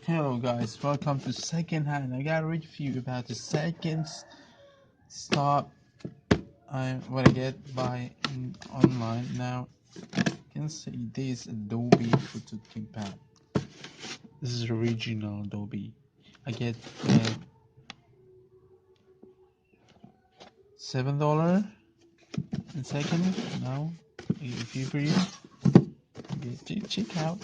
Hello guys, welcome to Second Hand. I got a review about the second stop what I get by online. Now you can see this Adobe photo keypad. This is original Adobe. I get $7 in second. Now if you free, check out.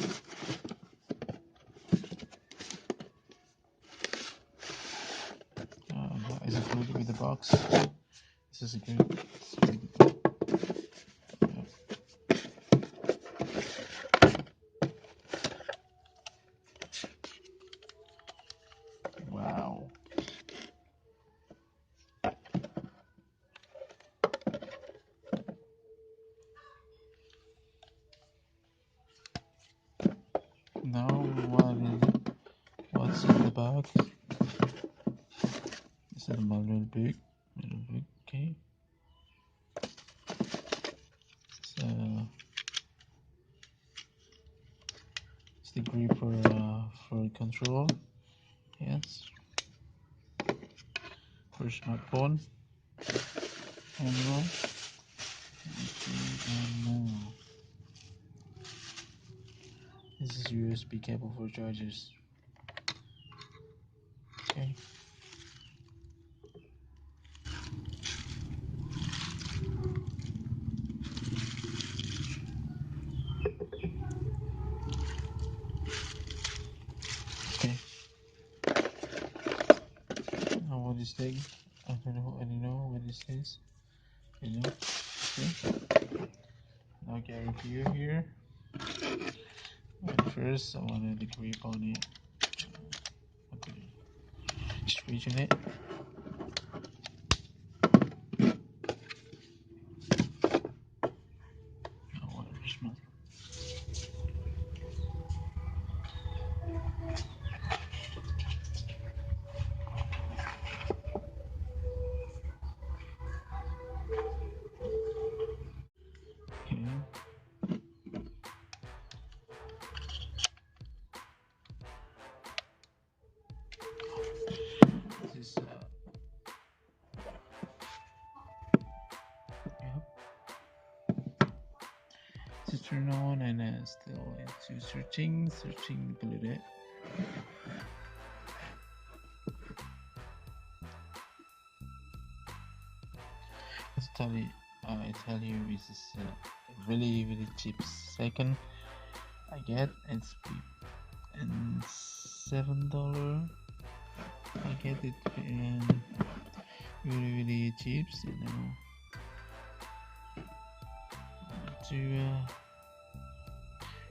Is it included with the box? This is a good. Wow. Now what's in the box? This is my little book. Okay. So it's the grip for control. Yes. For smartphone. Camera. This is USB cable for chargers. Okay. Okay. Now what is this? I don't know what this is. You know. Okay. Now get a review here. At first I wanted the grip on it. Okay. Straighten it. This to turn on and still into searching included. I tell you this is really cheap second I get. It's cheap and $7 I get it really cheap, you know, to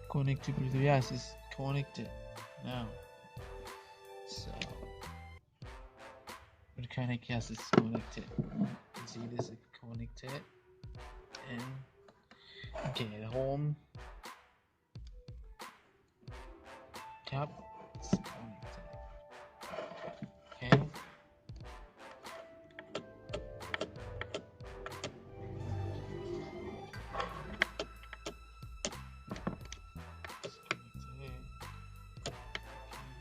connect to Bluetooth. Yes, it's connected now, so yes, it's connected. You see this is connected, and okay, the home tab is connected. Okay.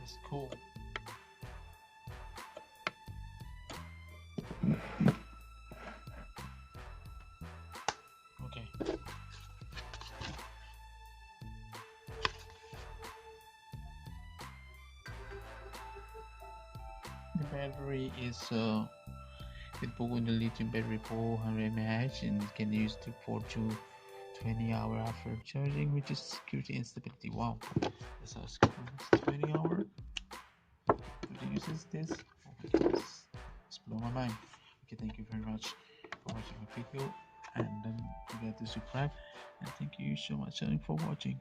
It's cool. Okay. The battery is it put in the lithium battery 400 mAh and it can use for 20 hours after charging, which is security and stability. Wow, that's how it's 20 hours. It uses this. Okay, it's blow my mind. Okay, thank you very much for watching my video, and don't forget to subscribe, and thank you so much for watching.